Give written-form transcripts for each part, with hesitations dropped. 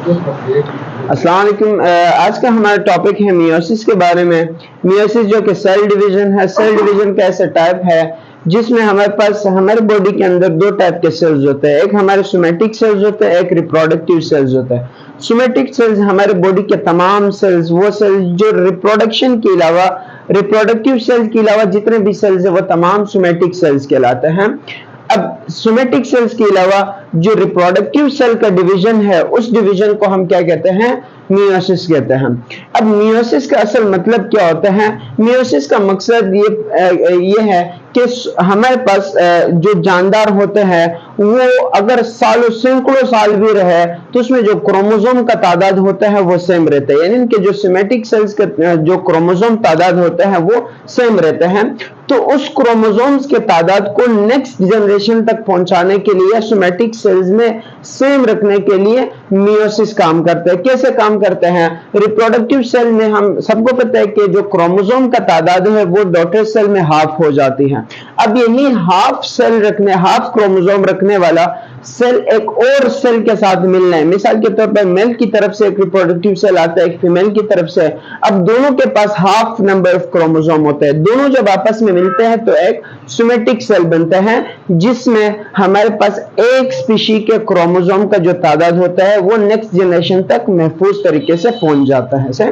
अस्सलाम वालेकुम। आज का हमारा टॉपिक है मियोसिस के बारे में। मियोसिस जो कि सेल डिवीजन है, सेल डिवीजन का ऐसा टाइप है जिसमें हमारे पास हमारे बॉडी के अंदर दो टाइप के सेल्स होते हैं। एक हमारे सोमेटिक सेल्स होते हैं, एक रिप्रोडक्टिव सेल्स होते हैं। सोमेटिक सेल्स हमारे बॉडी के तमाम सेल्स, वो सेल्स जो रिप्रोडक्शन के अलावा, रिप्रोडक्टिव सेल्स के अलावा जितने भी सेल्स है वो तमाम सोमेटिक सेल्स कहलाते हैं। अब सोमेटिक सेल्स के अलावा जो रिप्रोडक्टिव सेल का डिवीजन है, उस डिवीजन को हम क्या कहते हैं? मियोसिस कहते हैं। अब मियोसिस का असल मतलब क्या होता है? मियोसिस का मकसद ये है कि हमारे पास जो जानदार होते हैं वो अगर सालों सैकड़ों साल भी रहे तो उसमें जो क्रोमोसोम का तादाद होता है वो सेम रहता है, यानी इनके जो सोमेटिक सेल्स के जो क्रोमोसोम तादाद होते हैं वो सेम रहते हैं। तो उस क्रोमोसोम्स के तादाद को नेक्स्ट जनरेशन तक पहुंचाने के लिए, सोमेटिक सेल्स में सेम रखने के लिए मियोसिस काम करते हैं। कैसे काम करते हैं? रिप्रोडक्टिव सेल में हम सबको पता है कि जो क्रोमोसोम का तादाद है वो डॉटर सेल में हाफ हो जाती है। अब यही हाफ सेल रखने, हाफ क्रोमोसोम रखने वाला सेल एक और सेल के साथ मिलना है। मिसाल के तौर पर मेल की तरफ से एक रिप्रोडक्टिव सेल आता है, एक फीमेल की तरफ से। अब दोनों के पास हाफ नंबर ऑफ क्रोमोसोम होते हैं। दोनों जब आपस में मिलते हैं तो एक सोमेटिक सेल बनता है जिसमें हमारे पास एक स्पीशी के क्रोमोसोम का जो तादाद होता है वो नेक्स्ट जनरेशन तक महफूज तरीके से पहुंच जाता है।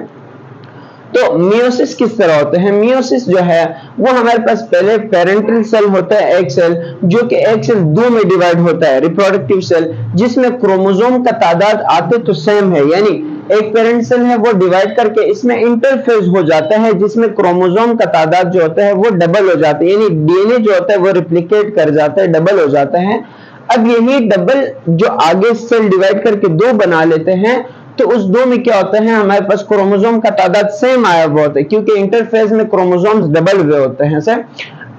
तो मियोसिस किस तरह होते हैं? मियोसिस जो है वो हमारे पास पहले पेरेंटल सेल होता है, एक सेल जो कि एक सेल दो में डिवाइड होता है, रिप्रोडक्टिव सेल, जिसमें क्रोमोसोम का तादाद आते तो सेम है, यानी एक पेरेंट सेल है वो डिवाइड करके इसमें इंटरफेज हो जाता है जिसमें क्रोमोसोम का तादाद जो होता है वो डबल हो जाता है, यानी डीएनए जो होता है वो रिप्लिकेट कर जाता है, डबल हो जाता है। अब यही डबल जो आगे सेल डिवाइड करके दो बना लेते हैं तो उस दो में क्या होता है? हमारे पास क्रोमोसोम का तादाद सेम आया हुआ होता है क्योंकि इंटरफेज में क्रोमोसोम्स डबल हुए होते हैं सर।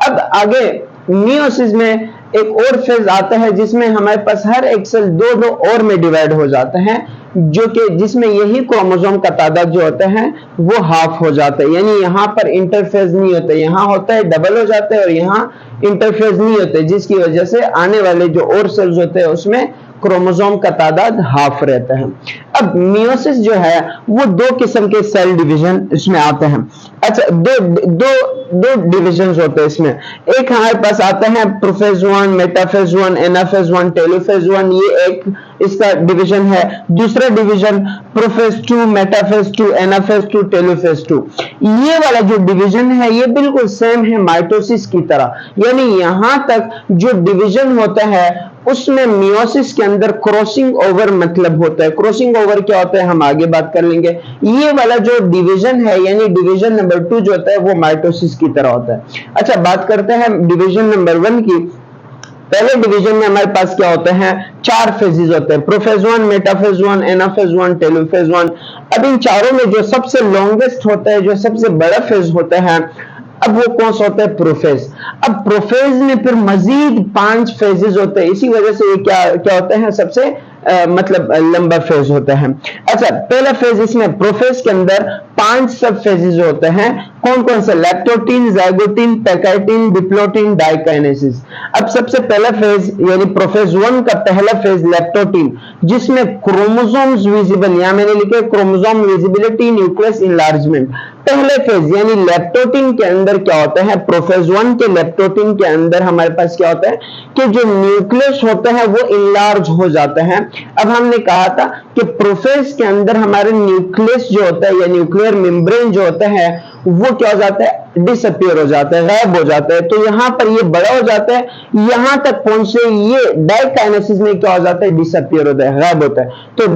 अब आगे मियोसिस में एक और फेज आता है जिसमें हमारे पास हर एक सेल दो दो और में डिवाइड हो जाता है, जो कि जिसमें यही क्रोमोसोम का तादाद जो होता है वो हाफ हो जाता है, यानी यहाँ पर इंटरफेज नहीं होता, यहाँ होता है डबल हो जाता है और यहाँ इंटरफेज नहीं होते, जिसकी वजह से आने वाले जो और सेल्स होते हैं उसमें क्रोमोसोम का तादाद हाफ रहता है। अब मियोसिस जो है वो दो किस्म के सेल डिवीजन इसमें आते हैं। अच्छा, दो डिविजन्स होते हैं इसमें। एक हमारे पास आता है प्रोफेज 1, मेटाफेज 1, एनाफेज 1, टेलोफेज 1, ये एक इसका डिवीजन है। दूसरा division prophase 2, metaphase 2, anaphase 2, telophase 2। ये वाला जो डिवीजन है ये बिल्कुल सेम है माइटोसिस की तरह, यानी यहां तक जो डिवीजन होता है उसमें मियोसिस के अंदर क्रॉसिंग ओवर मतलब होता है। क्रॉसिंग ओवर क्या होता है हम आगे बात कर लेंगे। ये वाला जो डिवीजन है यानी डिवीजन नंबर 2 जो होता है वो माइटोसिस की तरह होता है। अच्छा, बात करते हैं डिवीजन नंबर 1 की। पहले डिवीजन में हमारे पास क्या होते हैं? 4 फेजेस होते हैं, प्रोफेज 1, मेटाफेज 1, एनाफेज 1, टेलोफेज 1। अब इन चारों में जो सबसे लॉन्गेस्ट होता है, जो सबसे बड़ा फेज होता है, अब वो कौन सा होता है? प्रोफेज। अब प्रोफेज में फिर मजीद 5 फेजेस होते हैं, इसी वजह से ये क्या होते हैं? सबसे मतलब लंबा फेज होता है। अच्छा, पहला फेज इसमें प्रोफेज के अंदर 5 सब फेजेस होते हैं। कौन कौन से? लैक्टोटीन, ज़ाइगोटीन, पैकाइटिन, डिप्लोटीन, डाइकाइनेसिस। अब सबसे पहला फेज यानी प्रोफेज 1 का पहला फेज लैक्टोटीन, जिसमें क्रोमोसोम्स विजिबल, यहां मैंने लिखा है क्रोमोसोम विजिबिलिटी, न्यूक्लियस इनलार्जमेंट। पहले फेज यानी लैक्टोटीन के अंदर क्या होता है? प्रोफेज 1 के लैक्टोटीन के अंदर हमारे पास क्या होता है कि जो न्यूक्लियस होता है वो इनलार्ज हो जाता है। अब हमने कहा था कि प्रोफेज के अंदर हमारे न्यूक्लियस जो होता है या न्यूक्लियर मेम्ब्रेन जो होता है वो क्या हो जाता है? डिसअपियर हो जाता है, गायब हो जाता है। तो यहां पर ये बड़ा हो जाता है, यहां तक पहुंचे ये डाइकाइनेसिस में क्या हो जाता है? डिसअपियर होता है, गायब होता है। तो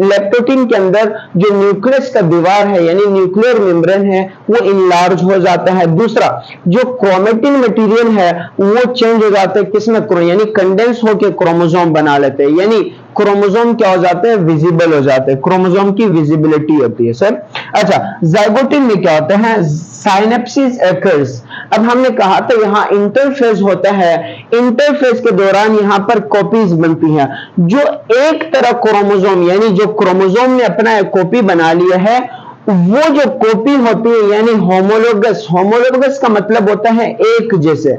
लैक्टोटीन के अंदर जो न्यूक्लियस का दीवार है यानी न्यूक्लियर मेम्ब्रेन है वो इनलार्ज हो जाता है। दूसरा, जो क्रोमेटिन मटेरियल है वो चेंज हो जाता है, किसमें? यानी कंडेंस होकर क्रोमोसोम बना लेते हैं, यानी क्रोमोसोम क्या हो जाते हैं? विजिबल हो जाते हैं, क्रोमोसोम की विजिबिलिटी होती है सर। अच्छा, जाइगोटीन में क्या होता है? Synapsis occurs. अब हमने कहा था यहां इंटरफेज होता है, इंटरफेज के दौरान यहां पर कॉपीज बनती हैं। जो एक तरह क्रोमोसोम यानी जो क्रोमोसोम ने अपना एक कॉपी बना लिया है वो जो कॉपी होती है यानी होमोलोगस। होमोलोगस का मतलब होता है एक जैसे,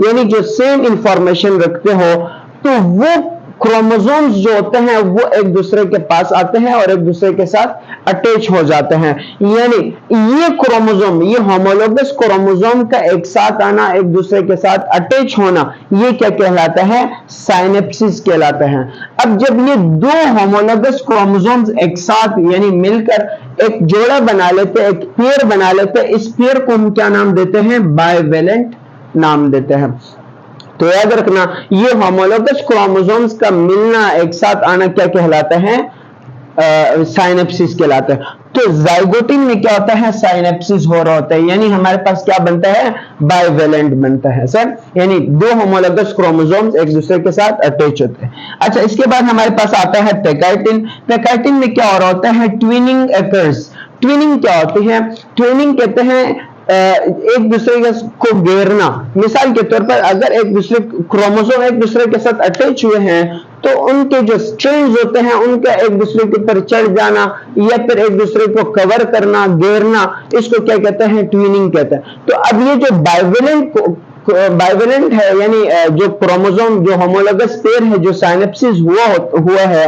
यानी जो सेम इंफॉर्मेशन रखते हो, तो वो क्रोमोसोम्स जो होते हैं वो एक दूसरे के पास आते हैं और एक दूसरे के साथ अटैच हो जाते हैं। यानी ये क्रोमोसोम, ये होमोलोगस क्रोमोसोम का एक साथ आना, एक दूसरे के साथ अटैच होना, ये क्या कहलाता है? साइनेप्सिस कहलाता है। अब जब ये दो होमोलोगस क्रोमोसोम्स एक साथ यानी मिलकर एक जोड़ा बना लेते हैं, एक पेयर बना लेते हैं, इस पेयर को हम क्या नाम देते हैं? बाइवेलेंट नाम देते हैं। तो याद रखना, ये होमोलोगस क्रोमोसोम्स का मिलना, एक साथ आना क्या कहलाता है? साइनेप्सिस कहलाता है। तो जाइगोटिन में क्या होता है? साइनेप्सिस हो रहा होता है, यानी हमारे पास क्या बनता है? बाइवेलेंट बनता है सर, यानी दो होमोलोगस क्रोमोसोम्स एक दूसरे के साथ अटैच होते हैं। अच्छा, इसके बाद हमारे पास आता है पेकाइटिन। पेकाइटिन में क्या हो रहा होता है? Twinning occurs. ट्विनिंग क्या होती है? ट्विनिंग कहते हैं एक दूसरे को घेरना। मिसाल के तौर पर अगर एक दूसरे क्रोमोसोम एक दूसरे के साथ अटैच हुए हैं तो उनके जो स्ट्रिंग्स होते हैं उनका एक दूसरे के ऊपर चढ़ जाना या फिर एक दूसरे को कवर करना, घेरना, इसको क्या कहते हैं? ट्विनिंग कहते हैं। तो अब ये जो बाइवेलेंट है, यानी जो क्रोमोसोम, जो होमोलोगस पेयर है, जो साइनेप्सिस हुआ है,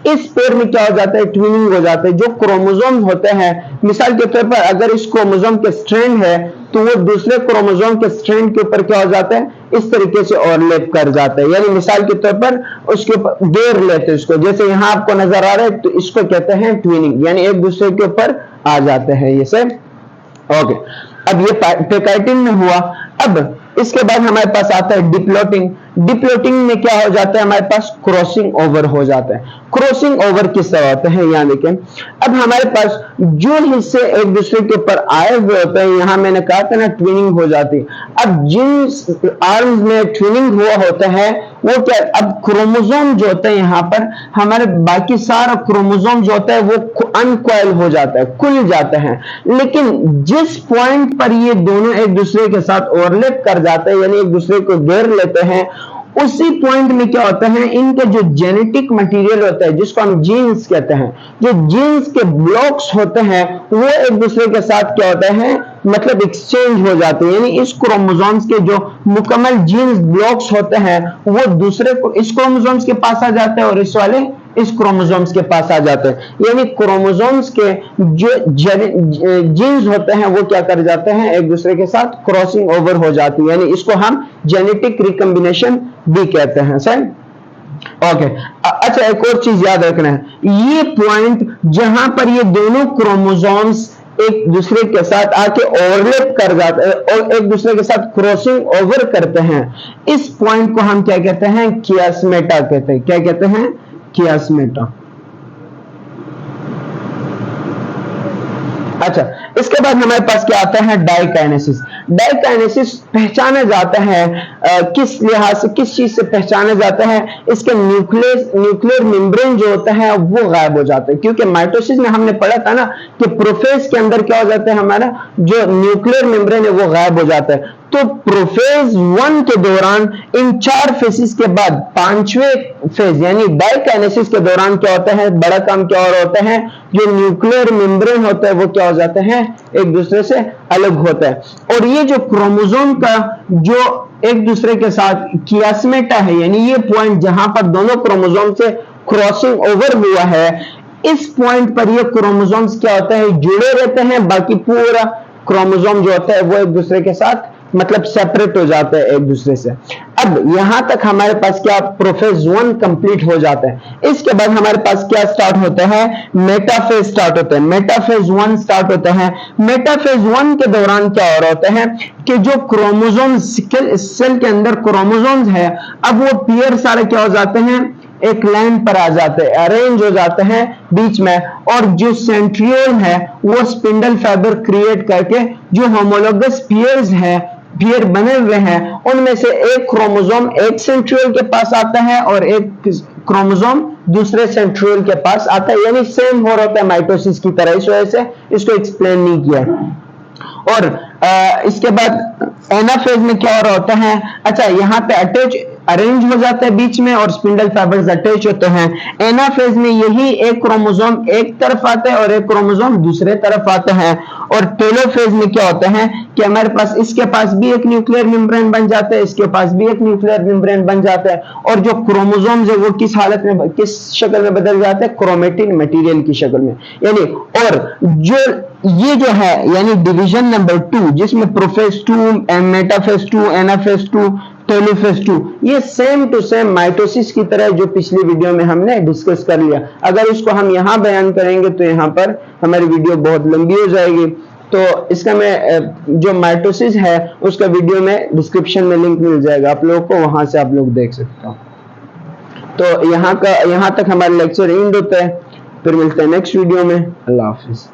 इस पेयर में क्या हो जाता है? ट्विनिंग हो जाता है। जो क्रोमोसोम होते हैं, मिसाल के तौर पर अगर इस क्रोमोसोम के स्ट्रैंड है तो वो दूसरे क्रोमोसोम के स्ट्रैंड के ऊपर क्या हो जाता है? इस तरीके से ओवरलैप कर जाता है, यानी मिसाल के तौर पर उसके ऊपर घेर लेते हैं इसको, जैसे यहां आपको नजर आ रहा है, तो इसको कहते हैं ट्विनिंग, यानी एक दूसरे के ऊपर आ जाते हैं ये सब। ओके, अब ये पेकाइटिन में हुआ। अब इसके बाद हमारे पास आता है डिप्लोटिंग। डिप्लोटिंग में क्या हो जाता है? हमारे पास क्रॉसिंग ओवर हो जाता है। क्रॉसिंग ओवर किस तरह होता है? यहां देखें, अब हमारे पास जो हिस्से एक दूसरे के ऊपर आए हुए होते हैं, यहां मैंने कहा था ना ट्विनिंग हो जाती है। अब जिन आर्म्स में ट्विनिंग हुआ होता है वो क्या? अब क्रोमोसोम जो होते हैं यहां पर, हमारे बाकी सारा क्रोमोसोम जो होता है वो अनकॉइल हो जाता है, खुल जाता है। लेकिन जिस पॉइंट पर ये दोनों एक दूसरे के साथ ओवरलैप कर जाते हैं, यानी एक दूसरे को घेर लेते हैं, उसी पॉइंट में क्या होता है? इनका जो जेनेटिक मटेरियल होता है, जिसको हम जीन्स कहते हैं, जो जीन्स के ब्लॉक्स होते हैं वो एक दूसरे के साथ क्या होता है? मतलब एक्सचेंज हो जाते हैं, यानी इस क्रोमोसोम्स के जो मुकम्मल जीन्स ब्लॉक्स होते हैं वो दूसरे को इस क्रोमोसोम्स के पास आ जाते हैं और इस वाले इस क्रोमोसोम्स के पास आ जाते हैं। यानी क्रोमोसोम्स के जो जीन्स होते हैं वो क्या कर जाते हैं? एक दूसरे के साथ क्रॉसिंग ओवर हो जाती है, यानी इसको हम जेनेटिक रिकॉम्बिनेशन भी कहते हैं सर। ओके, अच्छा, एक और चीज याद रखना है, ये पॉइंट जहां पर ये दोनों क्रोमोसोम्स एक दूसरे के साथ आके ओवरलैप कर जाते हैं और एक दूसरे के साथ क्रॉसिंग ओवर करते हैं, इस पॉइंट को हम क्या कहते हैं? कियास्मेटा कहते हैं। क्या कहते हैं? कियास्मेटा। अच्छा, इसके बाद हमारे पास क्या आता है? डाइकाइनेसिस। डाइकाइनेसिस पहचाना जाता है किस लिहाज से, किस चीज से पहचाना जाता है? इसके न्यूक्लियर मेम्ब्रेन जो होता है वो गायब हो जाता है, क्योंकि माइटोसिस में हमने पढ़ा था ना कि प्रोफेज के अंदर क्या हो जाता है? हमारा जो न्यूक्लियर मेम्ब्रेन है वो गायब हो जाता है। तो प्रोफेज 1 के दौरान इन 4 फेजेस के बाद 5वें फेज यानी डाइकाइनेसिस के दौरान क्या होता है? बड़ा काम क्या हो रहा होता है? जो न्यूक्लियर मेम्ब्रेन होता है वो क्या हो जाते हैं? एक दूसरे से अलग होता है। और ये जो क्रोमोसोम का जो एक दूसरे के साथ कियास्मेटा है, यानी ये पॉइंट जहां पर दोनों क्रोमोसोम से क्रॉसिंग ओवर हुआ है, इस पॉइंट पर ये क्रोमोसोम्स क्या होता है? जुड़े रहते हैं। बाकी पूरा क्रोमोसोम जो होता है वो एक दूसरे के साथ मतलब सेपरेट हो जाता है एक दूसरे से। अब यहां तक हमारे पास क्या? प्रोफेज 1 कंप्लीट हो जाता है। इसके बाद हमारे पास क्या स्टार्ट होता है? मेटाफेज स्टार्ट होता है। मेटाफेज 1 स्टार्ट होता है। मेटाफेज 1 के दौरान क्या हो रहा होता है कि जो क्रोमोसोम सेल के अंदर क्रोमोसोम्स है, अब वो पेयर सारे क्या हो जाते हैं? एक लाइन पर आ जाते हैं, अरेंज हो जाते हैं बीच में, और जो सेंट्रियोल है वो स्पिंडल फाइबर क्रिएट करके जो होमोलोगस पेयर बने हुए हैं उनमें से एक क्रोमोसोम एक सेंट्रियोल के पास आता है और एक क्रोमोसोम दूसरे सेंट्रियोल के पास आता है, यानी सेम हो रहा है माइटोसिस की तरह। इस वजह से इसको एक्सप्लेन नहीं किया। और इसके बाद एनाफेज में क्या हो रहा होता है? अच्छा, यहाँ पे अरेंज हो जाता है बीच में और स्पिंडल फाइबर्स अटैच होते हैं। एनाफेज में यही एक क्रोमोसोम एक तरफ आता है और एक क्रोमोसोम दूसरे तरफ आता है। और टेलोफेज में क्या होता है कि हमारे पास इसके पास भी एक न्यूक्लियर मेम्ब्रेन बन जाता है, इसके पास भी एक न्यूक्लियर मेम्ब्रेन बन जाता है, और जो क्रोमोसोम्स है वो किस हालत में, किस शक्ल में बदल जाते हैं, क्रोमेटिन मटेरियल की शक्ल में। यानी और जो ये जो है यानी डिवीजन नंबर 2 जिसमें प्रोफेज 2, मेटाफेज 2, एनाफेज 2, टेलोफेज 2, ये सेम टू सेम माइटोसिस की तरह जो पिछली वीडियो में हमने डिस्कस कर लिया। अगर इसको हम यहाँ बयान करेंगे तो यहाँ पर हमारी वीडियो बहुत लंबी हो जाएगी, तो इसका मैं जो माइटोसिस है उसका वीडियो में डिस्क्रिप्शन में लिंक मिल जाएगा आप लोगों को, वहां से आप लोग देख सकते हो। तो यहाँ तक हमारा लेक्चर एंड होता है, फिर मिलते हैं नेक्स्ट वीडियो में। अल्लाह हाफिज।